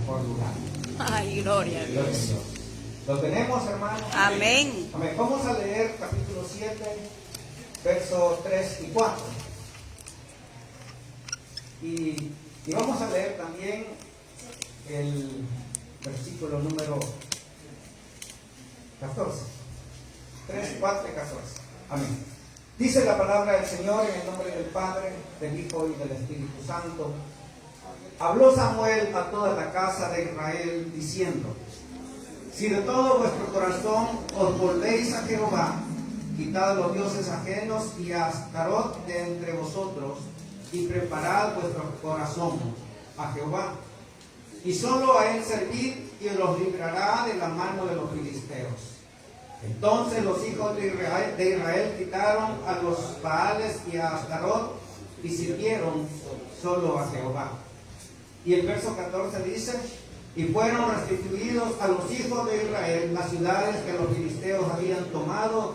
mejor lugar. Ay, gloria a Gloria a Dios. Dios. ¿Lo tenemos, hermanos? Amén. Amén. Vamos a leer capítulo 7, versos 3 y 4. Y vamos a leer también el versículo número 14. 3, 4 y 14. Amén. Dice la palabra del Señor en el nombre del Padre, del Hijo y del Espíritu Santo. Habló Samuel a toda la casa de Israel diciendo: si de todo vuestro corazón os volvéis a Jehová, quitad los dioses ajenos y a Astarot de entre vosotros, y preparad vuestro corazón a Jehová, y solo a él servid, y los librará de la mano de los filisteos. Entonces los hijos de Israel quitaron a los Baales y a Astarot, y sirvieron solo a Jehová. Y el verso 14 dice: y fueron restituidos a los hijos de Israel las ciudades que los filisteos habían tomado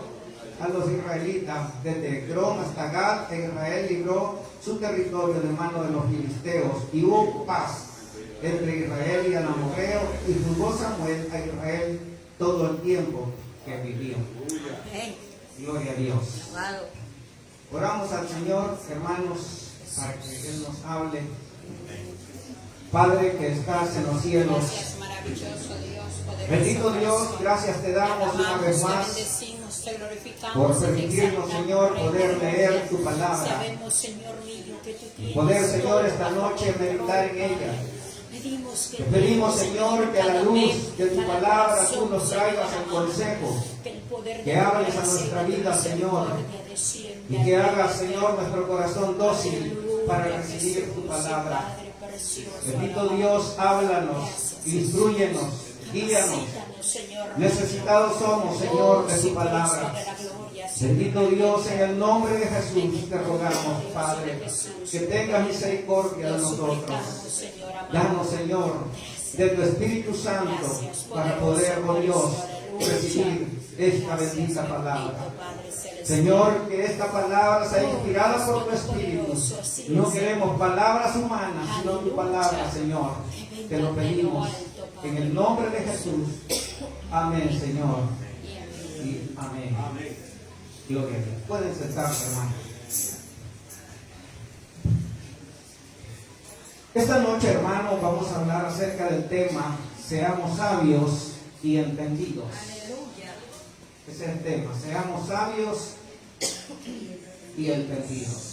a los israelitas, desde Egrón hasta Gat, e Israel libró su territorio de mano de los filisteos, y hubo paz entre Israel y el amorreo, y juzgó Samuel a Israel todo el tiempo que vivió. Amén. Gloria a Dios. Amado. Oramos al Señor, hermanos, para que Él nos hable. Padre que estás en los cielos, Gracias, maravilloso Dios, poderoso. bendito Dios, gracias te damos una vez Te más bendecimos, te glorificamos, por te permitirnos, exaltamos, Señor, Rey poder de leer gloria. tu palabra. Sabemos, Señor mío, que tú tienes Poder, Señor, todo esta bajo noche control, meditar en ella. Padre. Pedimos que Te pedimos, Señor, que a la luz de tu palabra tú nos traigas el consejo, que hables a nuestra vida, Señor, y que hagas, Señor, nuestro corazón dócil para recibir tu palabra. Bendito Dios, háblanos, instrúyenos, guíanos. Necesitados somos, Señor, de tu palabra. Bendito Dios, en el nombre de Jesús te rogamos, Padre, que tengas misericordia de nosotros. Danos, Señor, de tu Espíritu Santo para poder, oh Dios, recibir esta bendita palabra. Señor, que esta palabra sea inspirada por tu Espíritu. No queremos palabras humanas, sino tu palabra, Señor. Te lo pedimos en el nombre de Jesús. Amén, Señor. Y amén. Gloria a Dios. Pueden sentarse, hermanos. Esta noche, hermanos, vamos a hablar acerca del tema: seamos sabios y entendidos. Ese es el tema: seamos sabios y entendidos.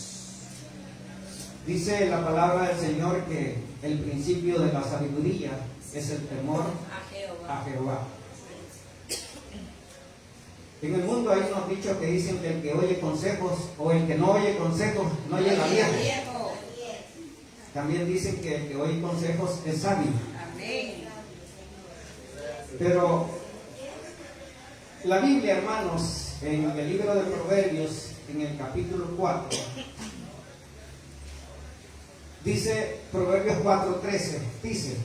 Dice la palabra del Señor que el principio de la sabiduría es el temor a Jehová. En el mundo hay unos dichos que dicen que el que oye consejos o el que no oye consejos no llega viejo. También dicen que el que oye consejos es sabio. Pero la Biblia, hermanos, en el libro de Proverbios, en el capítulo 4, dice, Proverbios 4:13, dice: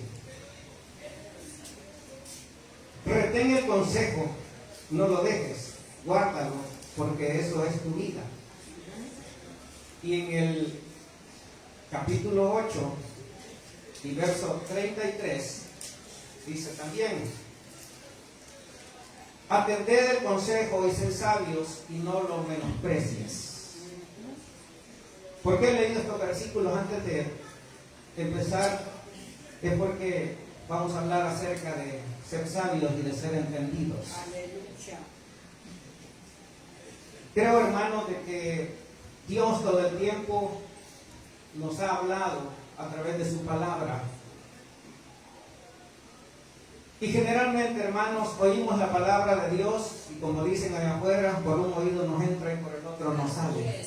retén el consejo, no lo dejes, guárdalo, porque eso es tu vida. Y en el capítulo 8 y verso 33 dice también: atended el consejo y sed sabios y no lo menosprecies. ¿Por qué he leído estos versículos antes de empezar? Es porque vamos a hablar acerca de ser sabios y de ser entendidos. Creo, hermanos, de que Dios todo el tiempo nos ha hablado a través de su palabra. Y generalmente, hermanos, oímos la palabra de Dios y, como dicen allá afuera, por un oído nos entra y por el otro nos sale.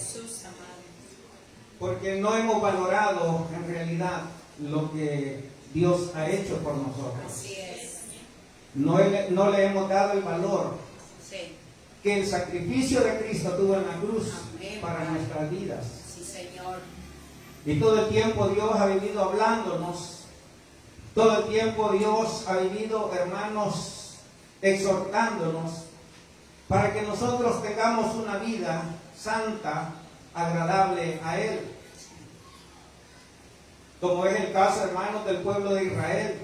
Porque no hemos valorado en realidad lo que Dios ha hecho por nosotros. No le hemos dado el valor que el sacrificio de Cristo tuvo en la cruz para nuestras vidas. Y todo el tiempo Dios ha venido hablándonos. Todo el tiempo Dios ha venido, hermanos, exhortándonos para que nosotros tengamos una vida santa, agradable a Él. Como es el caso, hermanos, del pueblo de Israel.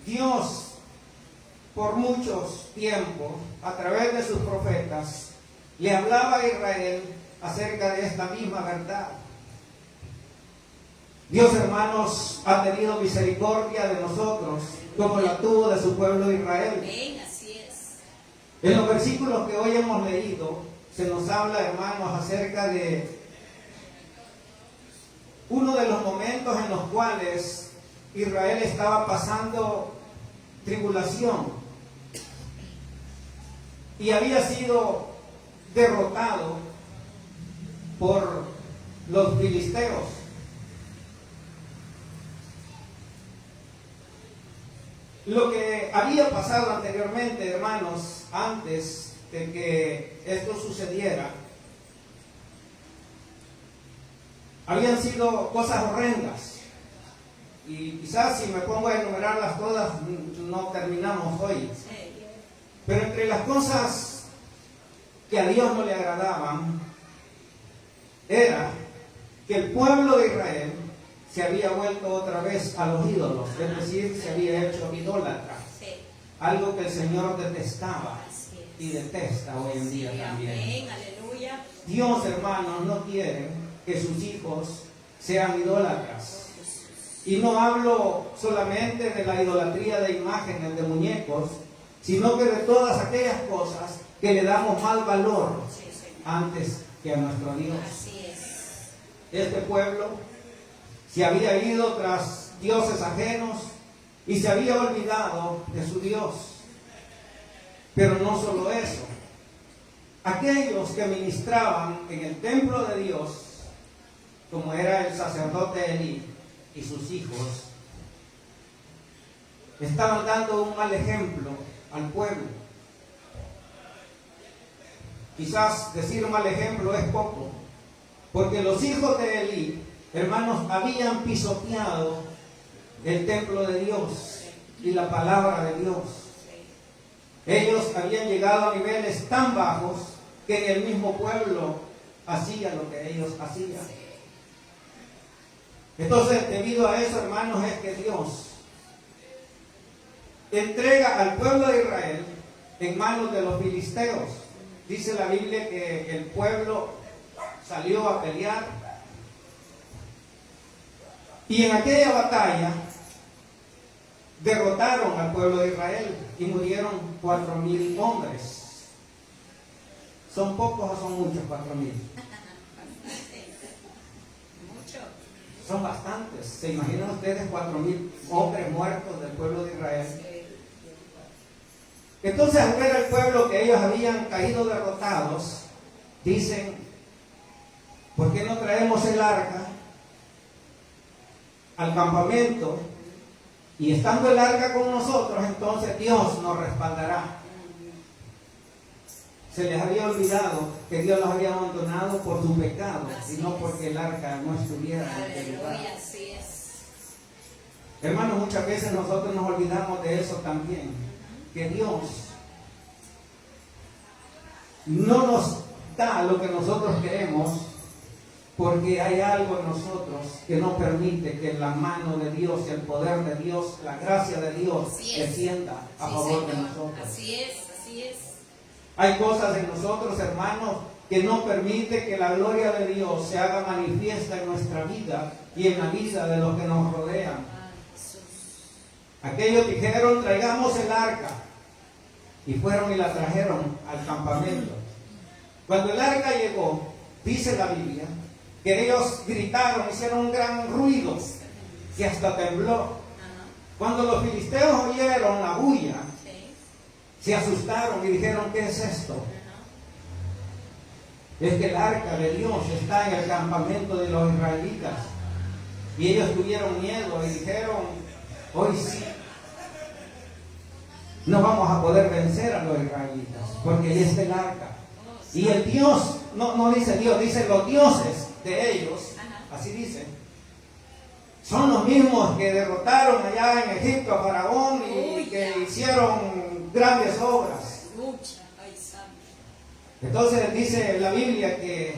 Dios, por muchos tiempos, a través de sus profetas, le hablaba a Israel acerca de esta misma verdad. Dios, hermanos, ha tenido misericordia de nosotros, como la tuvo de su pueblo Israel. Amén, así es. En los versículos que hoy hemos leído, se nos habla, hermanos, acerca de uno de los momentos en los cuales Israel estaba pasando tribulación y había sido derrotado por los filisteos. Lo que había pasado anteriormente, hermanos, antes de que esto sucediera, habían sido cosas horrendas. Y quizás si me pongo a enumerarlas todas, no terminamos hoy. Pero entre las cosas que a Dios no le agradaban, era que el pueblo de Israel se había vuelto otra vez a los ídolos, es decir, se había hecho idólatra. Algo que el Señor detestaba y detesta hoy en día también. Amén, aleluya. Dios, hermanos, no quiere que sus hijos sean idólatras. Y no hablo solamente de la idolatría de imágenes, de muñecos, sino que de todas aquellas cosas que le damos mal valor antes que a nuestro Dios. Así es. Este pueblo se había ido tras dioses ajenos y se había olvidado de su Dios. Pero no solo eso. Aquellos que ministraban en el templo de Dios, como era el sacerdote Elí y sus hijos, estaban dando un mal ejemplo al pueblo. Quizás decir mal ejemplo es poco, porque los hijos de Elí, hermanos, habían pisoteado el templo de Dios y la palabra de Dios. Ellos habían llegado a niveles tan bajos que en el mismo pueblo hacía lo que ellos hacían. Entonces, debido a eso, hermanos, es que Dios entrega al pueblo de Israel en manos de los filisteos. Dice la Biblia que el pueblo salió a pelear y en aquella batalla derrotaron al pueblo de Israel y murieron 4,000 hombres. ¿Son pocos o son muchos 4,000? Mucho. Son bastantes. ¿Se imaginan ustedes 4,000 hombres muertos del pueblo de Israel? Entonces, al ver al pueblo que ellos habían caído derrotados, dicen: ¿por qué no traemos el arca al campamento? Y estando el arca con nosotros, entonces Dios nos respaldará. Se les había olvidado que Dios los había abandonado por su pecado, y no porque el arca no estuviera en aquel lugar. Aleluya, así es. Hermanos, muchas veces nosotros nos olvidamos de eso también, que Dios no nos da lo que nosotros queremos, porque hay algo en nosotros que no permite que la mano de Dios, el poder de Dios, la gracia de Dios descienda a favor de nosotros. Así es, así es. Hay cosas en nosotros, hermanos, que no permite que la gloria de Dios se haga manifiesta en nuestra vida y en la vida de los que nos rodean. Aquellos dijeron: traigamos el arca, y fueron y la trajeron al campamento. Cuando el arca llegó, dice la Biblia, que ellos gritaron, hicieron un gran ruido, que hasta tembló. Cuando los filisteos oyeron la bulla, se asustaron y dijeron: ¿qué es esto? Es que el arca de Dios está en el campamento de los israelitas. Y ellos tuvieron miedo y dijeron: hoy sí, no vamos a poder vencer a los israelitas, porque ahí está el arca. Y el Dios, no dice Dios, dice los dioses de ellos, así dice, son los mismos que derrotaron allá en Egipto a Faraón y que hicieron grandes obras. Entonces dice la Biblia que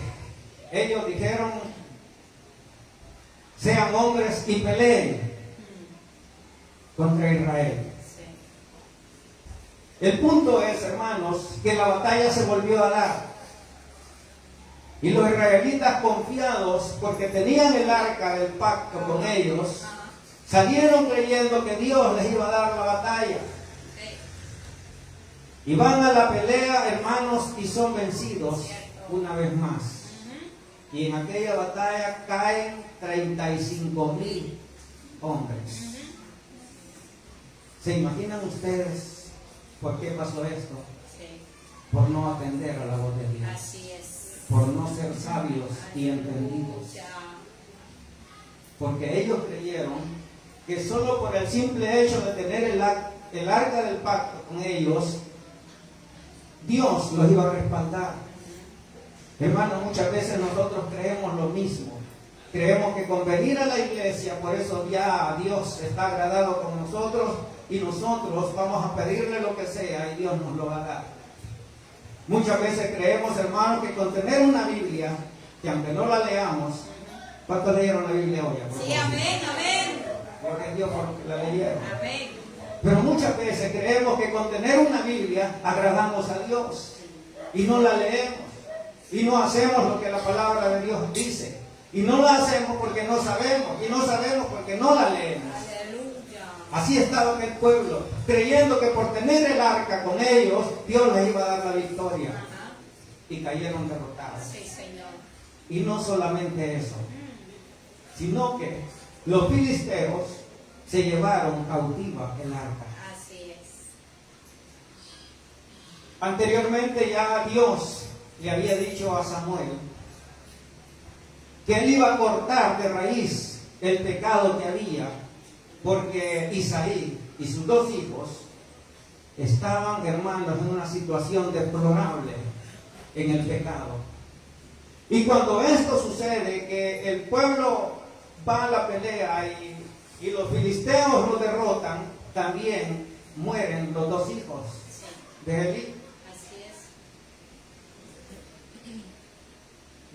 ellos dijeron: sean hombres y peleen contra Israel. El punto es, hermanos, que la batalla se volvió a dar. Y los israelitas, confiados porque tenían el arca del pacto con ellos, salieron creyendo que Dios les iba a dar la batalla. Y van a la pelea, hermanos, y son vencidos una vez más. Y en aquella batalla caen 35,000 hombres. ¿Se imaginan ustedes por qué pasó esto? Por no atender a la voz de Dios. Así es. Por no ser sabios y entendidos. Porque ellos creyeron que solo por el simple hecho de tener el arca del pacto con ellos, Dios los iba a respaldar. Hermanos, muchas veces nosotros creemos lo mismo. Creemos que con venir a la iglesia, por eso ya Dios está agradado con nosotros y nosotros vamos a pedirle lo que sea y Dios nos lo va a dar. Muchas veces creemos, hermanos, que con tener una Biblia, que aunque no la leamos, ¿cuántos leyeron la Biblia hoy? Sí, amén, amén. Gloria a Dios porque la leyeron. Amén. Pero muchas veces creemos que con tener una Biblia agradamos a Dios y no la leemos y no hacemos lo que la palabra de Dios dice y no la hacemos porque no sabemos y no sabemos porque no la leemos. Aleluya. Así estaba aquel pueblo, creyendo que por tener el arca con ellos, Dios les iba a dar la victoria. Y cayeron derrotados. Sí, Señor. Y no solamente eso, sino que los filisteos se llevaron cautiva el arca. Así es. Anteriormente ya Dios le había dicho a Samuel que él iba a cortar de raíz el pecado que había, porque Isaí y sus 2 hijos estaban, hermanos, en una situación deplorable en el pecado. Y cuando esto sucede, que el pueblo va a la pelea y los filisteos lo derrotan, también mueren los 2 hijos de Elí. Así es.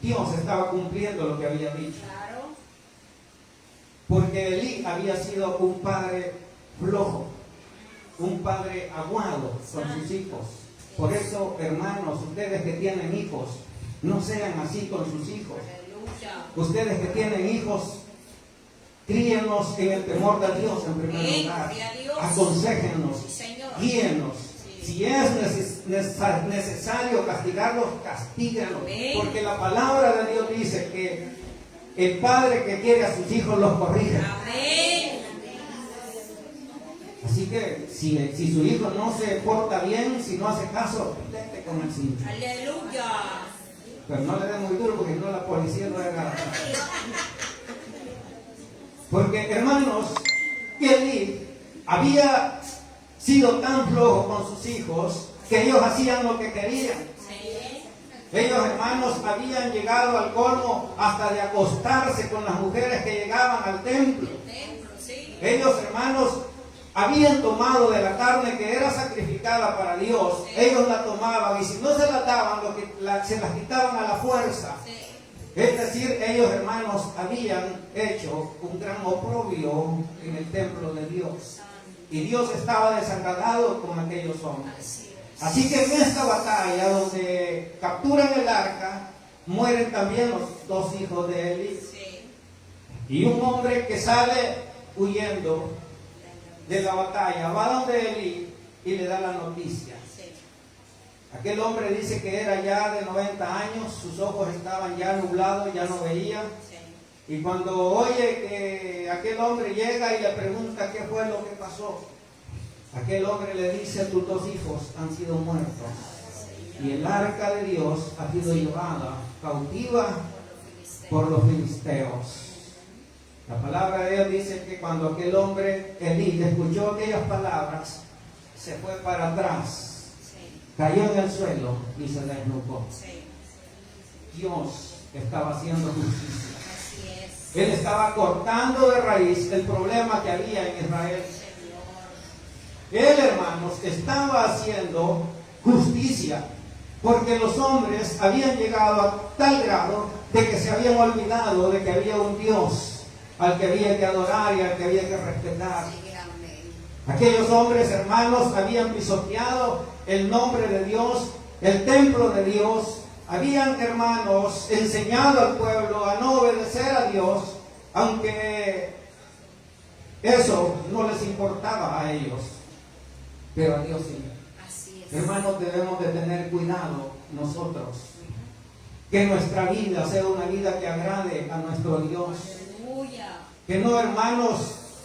Dios estaba cumpliendo lo que había dicho. Claro. Porque Elí había sido un padre flojo, un padre aguado con sus hijos. Por eso, hermanos, ustedes que tienen hijos, no sean así con sus hijos. Aleluya. Ustedes que tienen hijos, críenlos en el temor de Dios en primer Amén, lugar. gloria a Dios. Aconséjennos, Sí, Señor. guíennos. Sí. Si es necesario castigarlos, castíguenlos. Amén. Porque la palabra de Dios dice que el padre que quiere a sus hijos los corrige. Amén. Así que si su hijo no se porta bien, si no hace caso, vete con el cincho. Aleluya. Pero no le dé muy duro porque no la policía lo haga. Porque, hermanos, Elí había sido tan flojo con sus hijos que ellos hacían lo que querían. Sí. Ellos, hermanos, habían llegado al colmo hasta de acostarse con las mujeres que llegaban al templo. Templo, sí. Ellos, hermanos, habían tomado de la carne que era sacrificada para Dios. Sí. Ellos la tomaban y si no se la daban, se las quitaban a la fuerza. Sí. Es decir, ellos, hermanos, habían hecho un gran oprobio en el templo de Dios. Y Dios estaba desagradado con aquellos hombres. Así es. Así que en esta batalla donde capturan el arca, mueren también los 2 hijos de Elí. Sí. Y un hombre que sale huyendo de la batalla va donde Elí y le da la noticia. Sí. Aquel hombre dice que era ya de 90 años, sus ojos estaban ya nublados, ya no veía. Sí. Y cuando oye que aquel hombre llega y le pregunta qué fue lo que pasó, aquel hombre le dice: tus 2 hijos han sido muertos y el arca de Dios ha sido llevada cautiva por los filisteos. La palabra de Dios dice que cuando aquel hombre, Elí, escuchó aquellas palabras, se fue para atrás, Sí. cayó en el suelo y se desnudó. Sí. Dios estaba haciendo justicia. Así es. Él estaba cortando de raíz el problema que había en Israel. Señor. Él, hermanos, estaba haciendo justicia, porque los hombres habían llegado a tal grado de que se habían olvidado de que había un Dios al que había que adorar y al que había que respetar. Sí, amén. Aquellos hombres, hermanos, habían pisoteado el nombre de Dios, el templo de Dios. Habían, hermanos, enseñado al pueblo a no obedecer a Dios, aunque eso no les importaba a ellos, pero a Dios sí. Así es. Hermanos, debemos de tener cuidado nosotros, que nuestra vida sea una vida que agrade a nuestro Dios. Aleluya. Que no, hermanos,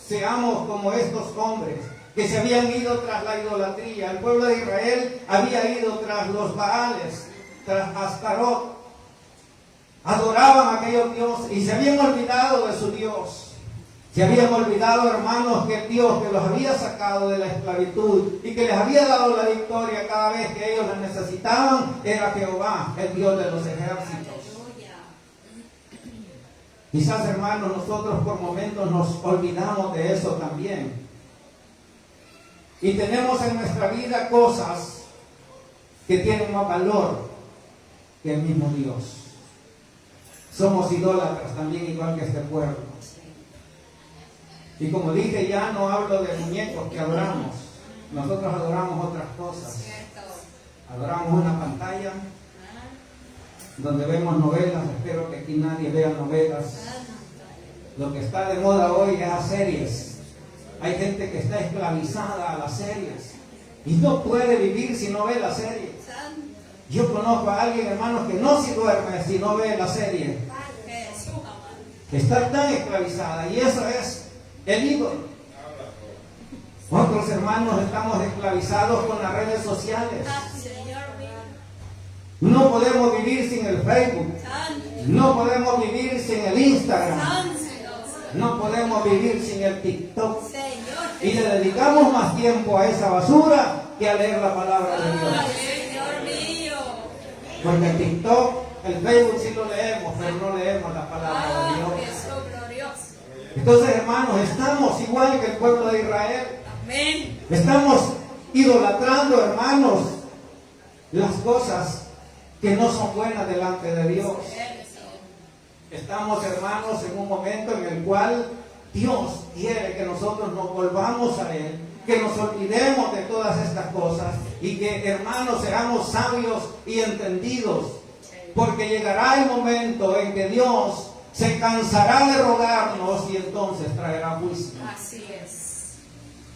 seamos como estos hombres que se habían ido tras la idolatría. El pueblo de Israel había ido tras los Baales, tras Astarot. Adoraban a aquellos dioses y se habían olvidado de su Dios. Se habían olvidado, hermanos, que el Dios que los había sacado de la esclavitud y que les había dado la victoria cada vez que ellos la necesitaban era Jehová, el Dios de los ejércitos. Aleluya. Quizás, hermanos, nosotros por momentos nos olvidamos de eso también. Y tenemos en nuestra vida cosas que tienen más valor que el mismo Dios. Somos idólatras también, igual que este pueblo. Y como dije, ya no hablo de muñecos que adoramos. Nosotros adoramos otras cosas. Cierto. Adoramos una pantalla donde vemos novelas. Espero que aquí nadie vea novelas. Lo que está de moda hoy es las series. Hay gente que está esclavizada a las series y no puede vivir si no ve la serie. Yo conozco a alguien, hermanos, que no se duerme si no ve la serie. Jesús, amado. Está tan esclavizada y eso es el ídolo. Otros hermanos estamos esclavizados con las redes sociales. Señor mío. No podemos vivir sin el Facebook. Santo. No podemos vivir sin el Instagram. Santo. No podemos vivir sin el TikTok. Señor. Y le dedicamos más tiempo a esa basura que a leer la palabra de Dios. Ay, Señor mío. Porque el TikTok, el Facebook sí lo leemos, pero no leemos la palabra de Ah, Dios. Jesús glorioso. Entonces, hermanos, estamos igual que el pueblo de Israel. Amén. Estamos idolatrando, hermanos, las cosas que no son buenas delante de Dios. Estamos, hermanos, en un momento en el cual Dios quiere que nosotros nos volvamos a Él, que nos olvidemos de todas estas cosas y que, hermanos, seamos sabios y entendidos, porque llegará el momento en que Dios se cansará de rogarnos y entonces traerá juicio, Así es.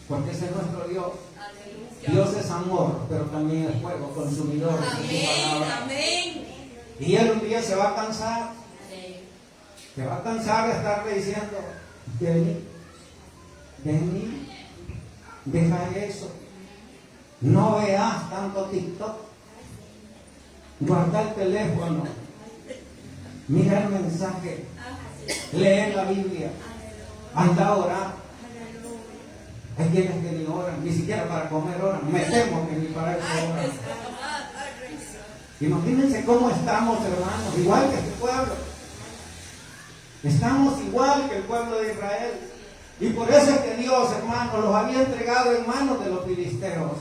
porque ese es nuestro Dios. Aleluya. Dios es amor, pero también es fuego consumidor de su Amén. palabra. Amén. Y Él un día se va a cansar. Amén. Te va a cansar de estarle diciendo, vení, deja eso. No veas tanto TikTok. Guarda el teléfono. Mira el mensaje. Lee la Biblia. Anda a orar. Hay quienes que ni oran, ni siquiera para comer oran. Me temo que ni para eso Ay, oran. Jesús, amado. Ay, Rey. Imagínense cómo estamos, hermanos, igual que este pueblo. Estamos igual que el pueblo de Israel. Y por eso es que Dios, hermanos, los había entregado en manos de los filisteos.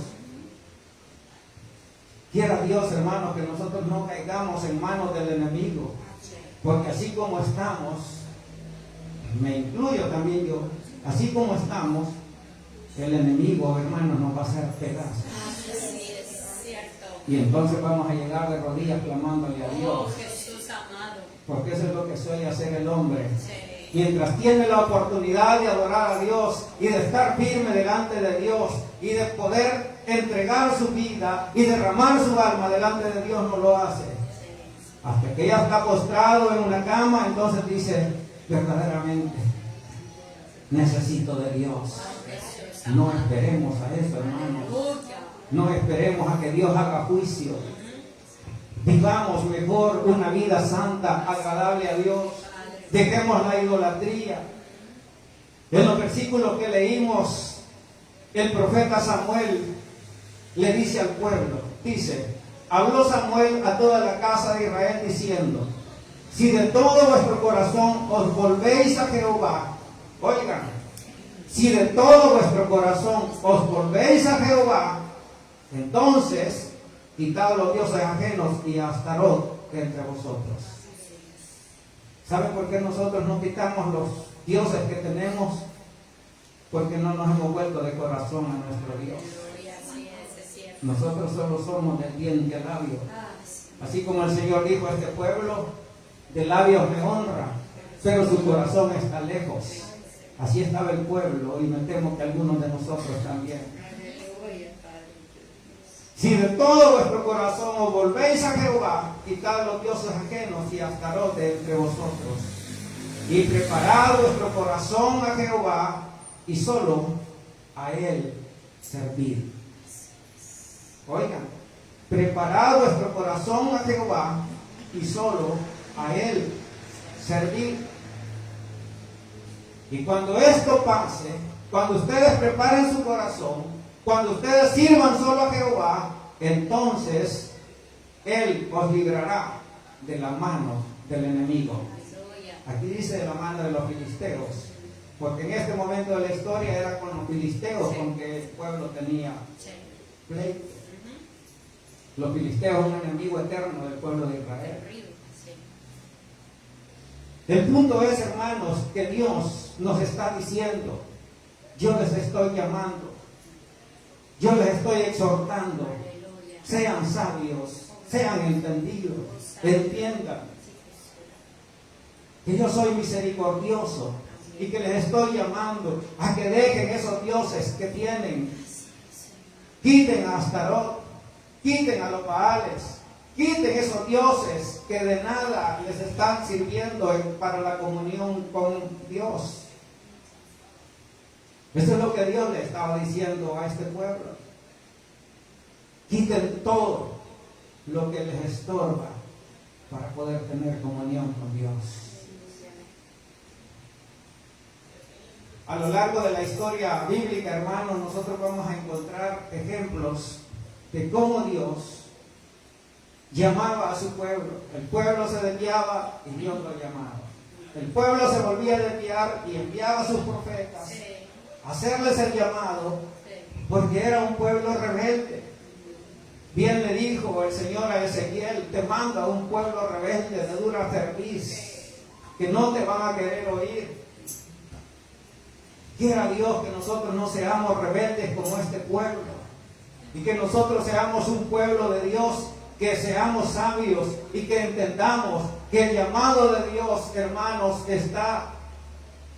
Quiera Dios, hermanos, que nosotros no caigamos en manos del enemigo. Porque así como estamos, me incluyo también yo, así como estamos, el enemigo, hermanos, nos va a hacer pedazos. Así es, cierto. Y entonces vamos a llegar de rodillas clamándole a Oh, Dios. Jesús amado. Porque eso es lo que suele hacer el hombre. Sí. Mientras tiene la oportunidad de adorar a Dios y de estar firme delante de Dios y de poder entregar su vida y derramar su alma delante de Dios, no lo hace. Hasta que ya está postrado en una cama, entonces dice, verdaderamente, necesito de Dios. No esperemos a eso, hermanos. Aleluya. No esperemos a que Dios haga juicio. Vivamos mejor una vida santa, agradable a Dios. Dejemos la idolatría. En los versículos que leímos, el profeta Samuel le dice al pueblo, dice, habló Samuel a toda la casa de Israel diciendo, si de todo vuestro corazón os volvéis a Jehová, oigan, si de todo vuestro corazón os volvéis a Jehová, entonces quitad los dioses ajenos y a Astarot de entre vosotros. ¿Saben por qué nosotros no quitamos los dioses que tenemos? Porque no nos hemos vuelto de corazón corazón a nuestro Dios. Gloria, así es cierto. Nosotros solo somos del diente al labio. Sí. Así como el Señor dijo a este pueblo, de labios me honra, pero su corazón está lejos. Así estaba el pueblo y me temo que algunos de nosotros también. Si de todo vuestro corazón os volvéis a Jehová, quitad los dioses ajenos y Astarot de entre vosotros, y preparad vuestro corazón a Jehová, y solo a Él servid. Oigan, preparad vuestro corazón a Jehová, y solo a Él servid. Y cuando esto pase, cuando ustedes preparen su corazón, cuando ustedes sirvan solo a Jehová, entonces Él os librará de la mano del enemigo. Aquí dice de la mano de los filisteos, porque en este momento de la historia era con los filisteos con que el pueblo tenía pleito. Los filisteos, un enemigo eterno del pueblo de Israel. El punto es, hermanos, que Dios nos está diciendo, yo les estoy llamando, yo les estoy exhortando, sean sabios, sean entendidos, entiendan que yo soy misericordioso y que les estoy llamando a que dejen esos dioses que tienen, quiten a Astarot, quiten a los Baales, quiten esos dioses que de nada les están sirviendo para la comunión con Dios. Eso es lo que Dios le estaba diciendo a este pueblo. Quiten todo lo que les estorba para poder tener comunión con Dios. A lo largo de la historia bíblica, hermanos, nosotros vamos a encontrar ejemplos de cómo Dios llamaba a su pueblo. El pueblo se desviaba y Dios lo llamaba. El pueblo se volvía a desviar y enviaba a sus profetas a hacerles el llamado, porque era un pueblo rebelde. Bien le dijo el Señor a Ezequiel, te manda un pueblo rebelde de dura cerviz, que no te van a querer oír. Quiera Dios que nosotros no seamos rebeldes como este pueblo, y que nosotros seamos un pueblo de Dios, que seamos sabios y que entendamos que el llamado de Dios, hermanos, está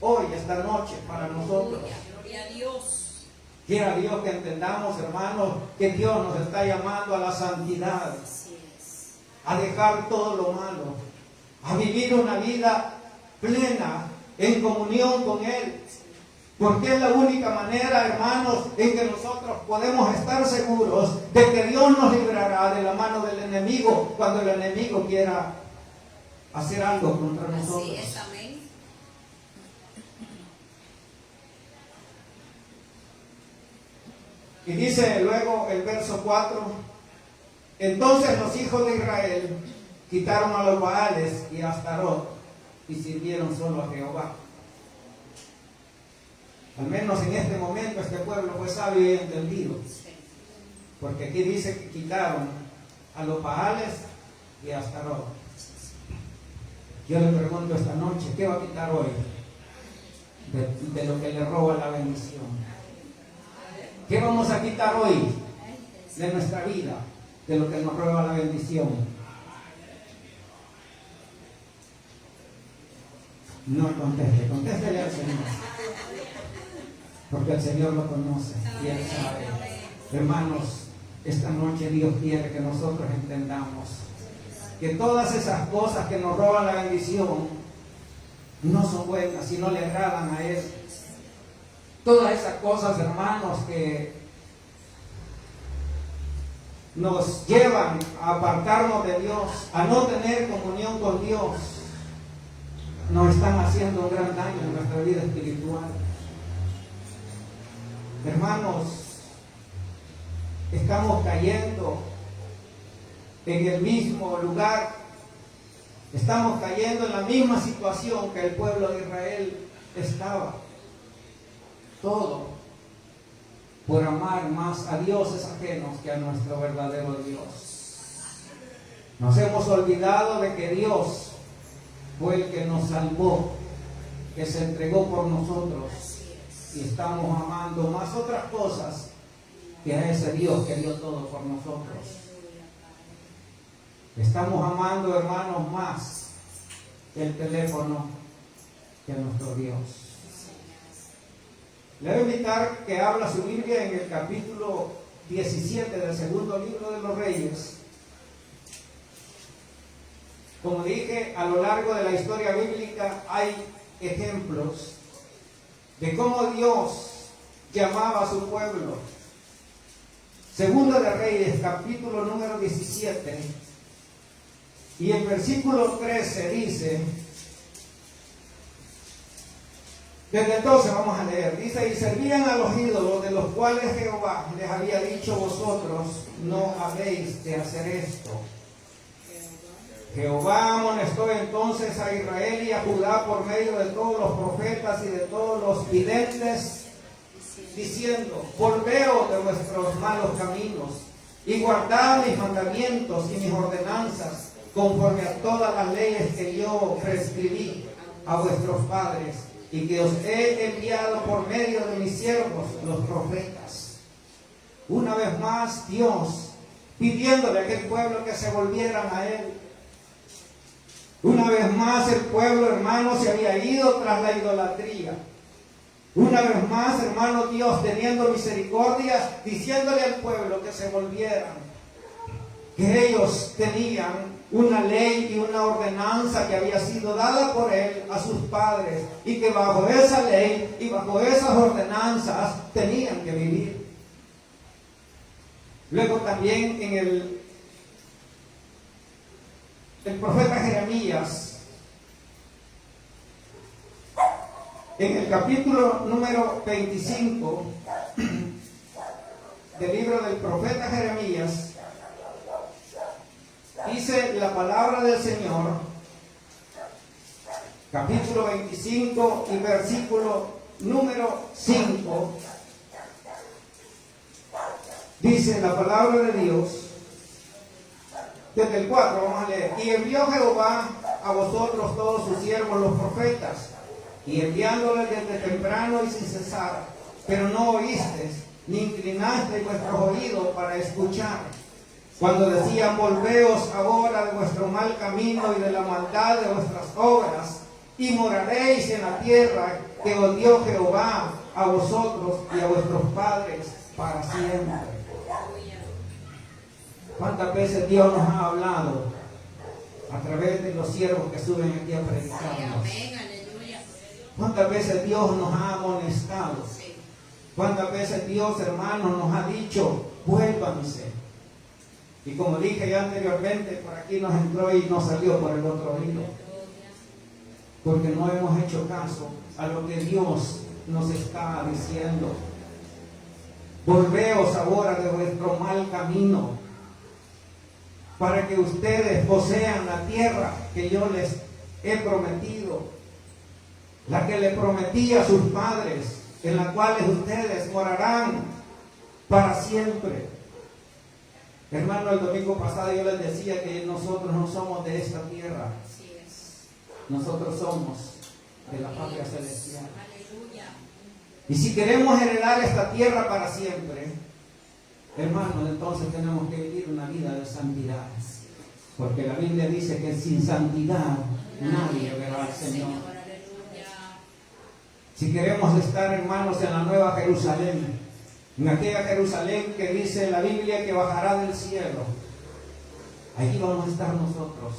hoy, esta noche, para nosotros. Gloria a Dios. Quiera Dios que entendamos, hermanos, que Dios nos está llamando a la santidad, a dejar todo lo malo, a vivir una vida plena en comunión con Él. Porque es la única manera, hermanos, en que nosotros podemos estar seguros de que Dios nos librará de la mano del enemigo cuando el enemigo quiera hacer algo contra nosotros. Así es, amén. Y dice luego el verso 4, entonces los hijos de Israel quitaron a los Baales y a Astarot y sirvieron solo a Jehová. Al menos en este momento este pueblo fue sabio y entendido. Porque aquí dice que quitaron a los Baales y a Astarot. Yo le pregunto esta noche, ¿qué va a quitar hoy de lo que le roba la bendición? ¿Qué vamos a quitar hoy de nuestra vida, de lo que nos roba la bendición? No conteste, contéstele al Señor. Porque el Señor lo conoce y Él sabe. Hermanos, esta noche Dios quiere que nosotros entendamos que todas esas cosas que nos roban la bendición no son buenas y no le agradan a Él. Todas esas cosas, hermanos, que nos llevan a apartarnos de Dios, a no tener comunión con Dios, nos están haciendo un gran daño en nuestra vida espiritual. Hermanos, estamos cayendo en el mismo lugar, estamos cayendo en la misma situación que el pueblo de Israel estaba. Todo por amar más a dioses ajenos que a nuestro verdadero Dios. Nos hemos olvidado de que Dios fue el que nos salvó, que se entregó por nosotros y estamos amando más otras cosas que a ese Dios que dio todo por nosotros. Estamos amando, hermanos, más el teléfono que a nuestro Dios. Le voy a invitar que abra su Biblia en el capítulo 17 del segundo libro de los Reyes. Como dije, a lo largo de la historia bíblica hay ejemplos de cómo Dios llamaba a su pueblo. Segunda de Reyes, capítulo número 17, y en versículo 13 dice, desde entonces vamos a leer, dice, y servían a los ídolos de los cuales Jehová les había dicho, vosotros no habéis de hacer esto. Jehová amonestó entonces a Israel y a Judá por medio de todos los profetas y de todos los videntes, diciendo, volveos de vuestros malos caminos y guardad mis mandamientos y mis ordenanzas, conforme a todas las leyes que yo prescribí a vuestros padres y que os he enviado por medio de mis siervos, los profetas. Una vez más, Dios pidiéndole a aquel pueblo que se volvieran a Él. Una vez más el pueblo, hermano, se había ido tras la idolatría. Una vez más, hermano, Dios teniendo misericordia, diciéndole al pueblo que se volvieran, que ellos tenían una ley y una ordenanza que había sido dada por Él a sus padres y que bajo esa ley y bajo esas ordenanzas tenían que vivir. Luego también en el profeta Jeremías, en el capítulo número 25 del libro del profeta Jeremías, dice la palabra del Señor, capítulo 25 y versículo número 5, dice la palabra de Dios, desde el 4 vamos a leer, y envió Jehová a vosotros todos sus siervos los profetas, y enviándoles desde temprano y sin cesar, pero no oísteis, ni inclinasteis vuestros oídos para escuchar. Cuando decían, volveos ahora de vuestro mal camino y de la maldad de vuestras obras, y moraréis en la tierra que os dio Jehová a vosotros y a vuestros padres para siempre. ¿Cuántas veces Dios nos ha hablado a través de los siervos que suben aquí a predicarnos? ¿Cuántas veces Dios nos ha amonestado? ¿Cuántas veces Dios, hermanos, nos ha dicho, vuélvanse? Y como dije ya anteriormente, por aquí nos entró y nos salió por el otro oído. Porque no hemos hecho caso a lo que Dios nos está diciendo. Volveos ahora de vuestro mal camino, para que ustedes posean la tierra que yo les he prometido, la que le prometí a sus padres, en la cual ustedes morarán para siempre. Hermano, el domingo pasado yo les decía que nosotros no somos de esta tierra. Nosotros somos de la patria celestial. Y si queremos heredar esta tierra para siempre, hermanos, entonces tenemos que vivir una vida de santidad. Porque la Biblia dice que sin santidad nadie verá al Señor. Si queremos estar, hermanos, en la nueva Jerusalén, en aquella Jerusalén que dice la Biblia que bajará del cielo, allí vamos a estar nosotros,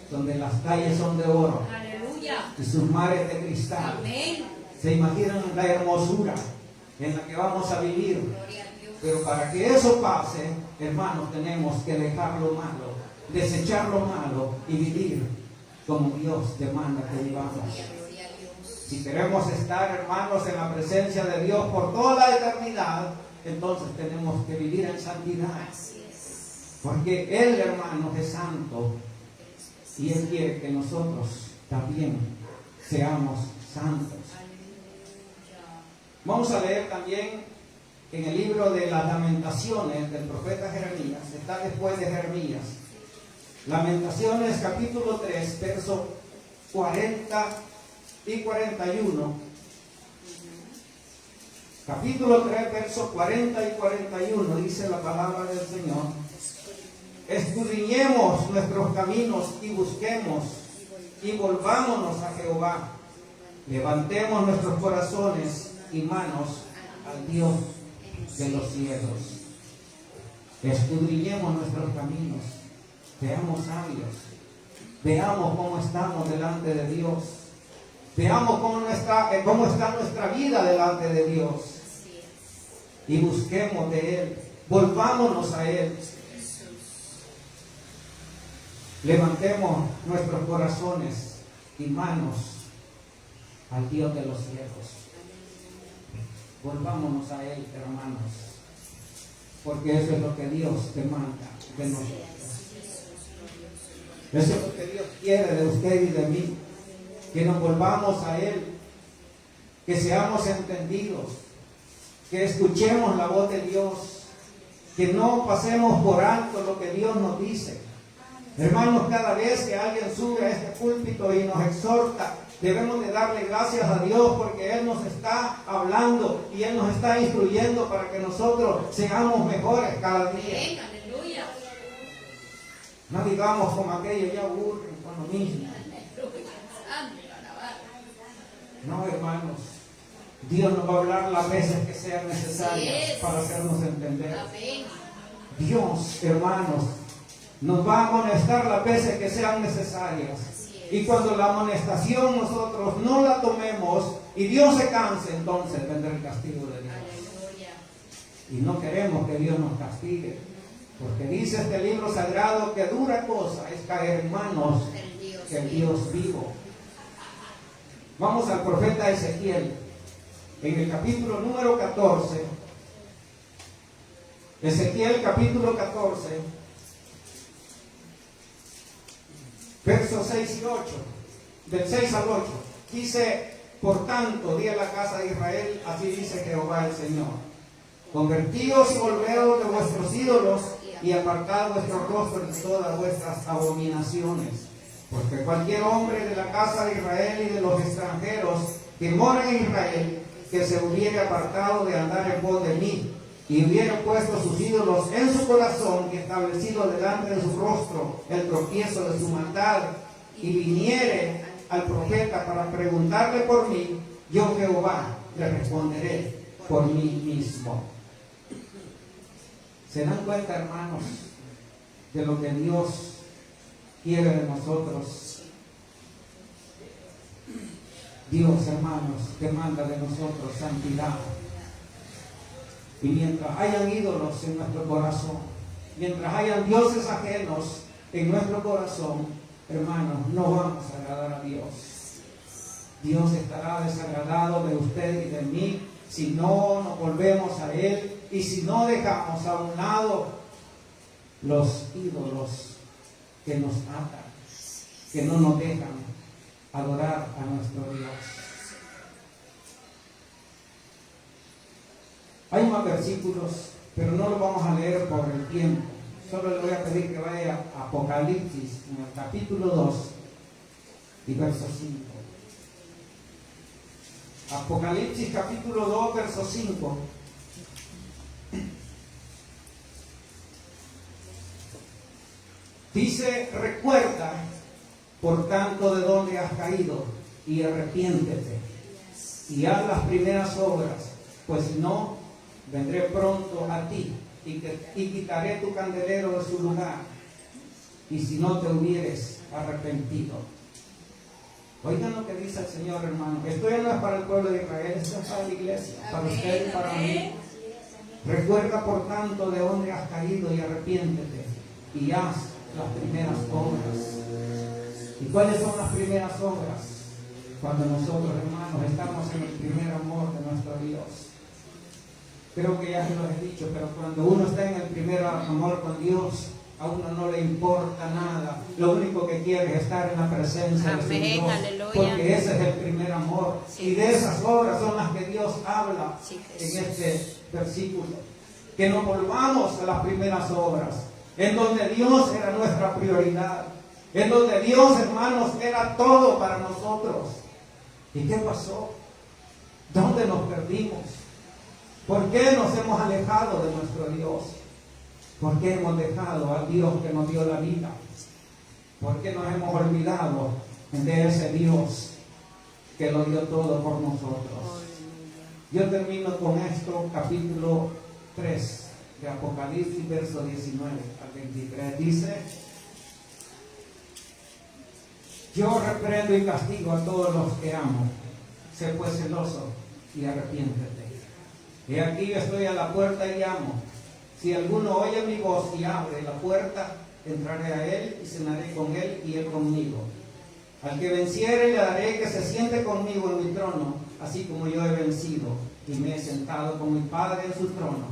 donde las calles son de oro. Aleluya. Y sus mares de cristal. Amén. Se imaginan la hermosura en la que vamos a vivir. Gloria a Dios. Pero para que eso pase, hermanos, tenemos que dejar lo malo, desechar lo malo y vivir como Dios demanda que vivamos. Gloria a Dios. Si queremos estar, hermanos, en la presencia de Dios por toda la eternidad, entonces tenemos que vivir en santidad. Así es. Porque Él, hermanos, es santo y Él quiere que nosotros también seamos santos. Aleluya. Vamos a leer también en el libro de las Lamentaciones del profeta Jeremías, está después de Jeremías. Lamentaciones capítulo 3, verso 40 y 41. capítulo 3, versos 40 y 41, dice la palabra del Señor: escudriñemos nuestros caminos y busquemos y volvámonos a Jehová. Levantemos nuestros corazones y manos al Dios de los cielos. Escudriñemos nuestros caminos, seamos sabios, veamos cómo estamos delante de Dios, veamos cómo está nuestra vida delante de Dios, y busquemos de Él, volvámonos a Él. Levantemos nuestros corazones y manos al Dios de los cielos. Volvámonos a Él, hermanos, porque eso es lo que Dios demanda de nosotros. Eso es lo que Dios quiere de usted y de mí, que nos volvamos a Él, que seamos entendidos, que escuchemos la voz de Dios, que no pasemos por alto lo que Dios nos dice. Hermanos, cada vez que alguien sube a este púlpito y nos exhorta, debemos de darle gracias a Dios, porque Él nos está hablando y Él nos está instruyendo para que nosotros seamos mejores cada día. Amén, aleluya. No digamos como aquello, ya aburren con lo mismo. No, hermanos, Dios nos va a hablar las veces que sean necesarias para hacernos entender. Amén. Dios, hermanos, nos va a amonestar las veces que sean necesarias. Y cuando la amonestación nosotros no la tomemos y Dios se canse, entonces vendrá el castigo de Dios. Aleluya. Y no queremos que Dios nos castigue, porque dice este libro sagrado que dura cosa es caer en manos del Dios vivo. Vamos al profeta Ezequiel, en el capítulo número 14. Ezequiel capítulo 14, versos 6 y 8, del 6 al 8, dice: por tanto, di a la casa de Israel, así dice Jehová el Señor: convertíos y volveos de vuestros ídolos y apartad vuestro rostro de todas vuestras abominaciones. Porque cualquier hombre de la casa de Israel y de los extranjeros que moran en Israel, que se hubiere apartado de andar en pos de mí, y hubiera puesto sus ídolos en su corazón y establecido delante de su rostro el tropiezo de su maldad, y viniere al profeta para preguntarle por mí, yo Jehová le responderé por mí mismo. ¿Se dan cuenta, hermanos, de lo que Dios quiere de nosotros? Dios, hermanos, demanda de nosotros santidad. Y mientras hayan ídolos en nuestro corazón, mientras hayan dioses ajenos en nuestro corazón, hermanos, no vamos a agradar a Dios. Dios estará desagradado de usted y de mí si no nos volvemos a Él y si no dejamos a un lado los ídolos que nos atan, que no nos dejan adorar a nuestro Dios. Hay más versículos, pero no los vamos a leer por el tiempo. Solo le voy a pedir que vaya a Apocalipsis, en el capítulo 2 y verso 5. Apocalipsis capítulo 2, verso 5. Dice: recuerda, por tanto, de dónde has caído, y arrepiéntete, y haz las primeras obras, pues si no, vendré pronto a ti, y quitaré tu candelero de su lugar, y si no te hubieres arrepentido. Oigan lo que dice el Señor, hermano. Esto ya no es para el pueblo de Israel, esto es para la iglesia, para usted y para mí. Recuerda, por tanto, de dónde has caído, y arrepiéntete, y haz las primeras obras. ¿Y cuáles son las primeras obras? Cuando nosotros, hermanos, estamos en el primer amor de nuestro Dios. Creo que ya se lo he dicho, pero cuando uno está en el primer amor con Dios, a uno no le importa nada. Lo único que quiere es estar en la presencia de su Dios. Aleluya. Porque ese es el primer amor. Sí. Y de esas obras son las que Dios habla en este versículo. Que nos volvamos a las primeras obras, en donde Dios era nuestra prioridad, en donde Dios, hermanos, era todo para nosotros. ¿Y qué pasó? ¿Dónde nos perdimos? ¿Por qué nos hemos alejado de nuestro Dios? ¿Por qué hemos dejado al Dios que nos dio la vida? ¿Por qué nos hemos olvidado de ese Dios que lo dio todo por nosotros? Yo termino con esto, capítulo 3 de Apocalipsis, verso 19 al 23. Dice: yo reprendo y castigo a todos los que amo. Sé pues celoso y arrepiéntete. He aquí yo estoy a la puerta y llamo. Si alguno oye mi voz y abre la puerta, entraré a él y cenaré con él y él conmigo. Al que venciere le daré que se siente conmigo en mi trono, así como yo he vencido y me he sentado con mi Padre en su trono.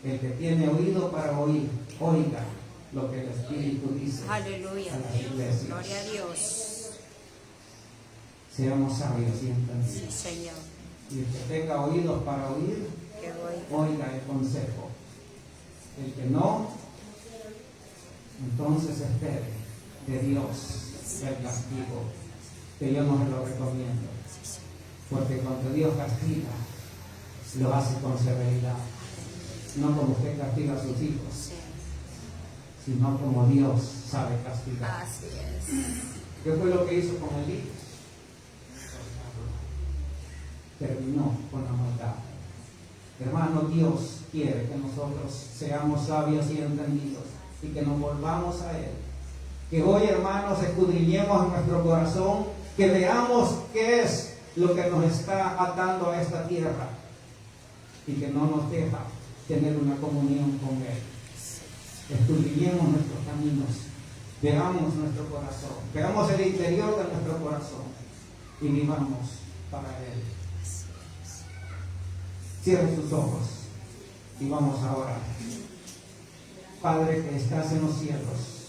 El que tiene oído para oír, oiga lo que el Espíritu dice. Aleluya. A las iglesias. Gloria a Dios. Seamos sabios y Sí, entendidos. Señor. Y el que tenga oídos para oír, Que voy. oiga el consejo. El que no, entonces espere de Dios el castigo, que yo no se lo recomiendo. Porque cuando Dios castiga, lo hace con severidad. No como usted castiga a sus hijos, Sí. sino como Dios sabe castigar. Así es. ¿Qué fue lo que hizo con Elías? Terminó con la maldad. Hermano, Dios quiere que nosotros seamos sabios y entendidos y que nos volvamos a Él. Que hoy, hermanos, escudriñemos en nuestro corazón, que veamos qué es lo que nos está atando a esta tierra y que no nos deja tener una comunión con Él. Escudriñemos nuestros caminos, veamos nuestro corazón, veamos el interior de nuestro corazón y vivamos para Él. Cierre sus ojos y vamos a orar. Padre que estás en los cielos,